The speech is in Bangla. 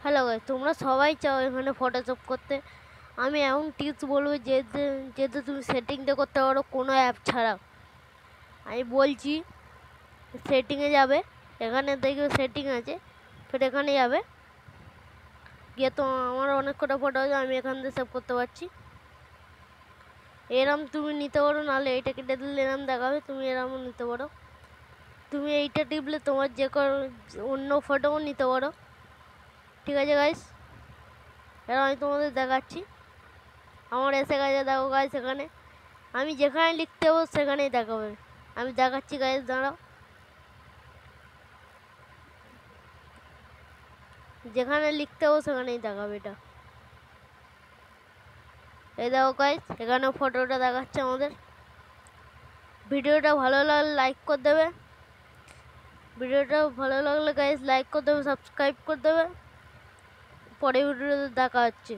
হ্যালো গাইস, তোমরা সবাই চাও এখানে ফটোশপ করতে। আমি এমন টিপস বলবো যেহেতু তুমি সেটিংটা করতে পারো কোনো অ্যাপ ছাড়া। আমি বলছি, সেটিংয়ে যাবে, এখানে দেখবে সেটিং আছে, ফের এখানে যাবে, গিয়ে তো আমার অনেক কটা ফটো আছে, আমি এখান থেকে সেভ করতে পারছি। এরম তুমি নিতে পারো, নাহলে এইটা কেটে দিলে এরম দেখাবে, তুমি এরমও নিতে পারো। তুমি এইটা টিপলে তোমার যে কোনো অন্য ফটোও নিতে পারো। ঠিক আছে গাইস, এবার আমি তোমাদের দেখাচ্ছি। আমার এসে গেছে, দেখো গাইস, এখানে আমি যেখানে লিখতে হবো সেখানেই দেখাবে। আমি দেখাচ্ছি গাইস, দাঁড়াও। যেখানে লিখতে হবো সেখানেই দেখাবে এটা। এই দেখো গাইস, এখানে ফটোটা দেখাচ্ছে আমাদের। ভিডিওটা ভালো লাগলে লাইক করে দেবে। ভিডিওটা ভালো লাগলে গাইস লাইক করে দেবে, সাবস্ক্রাইব করে দেবে। পরে ভিডিওতে দেখা হচ্ছে।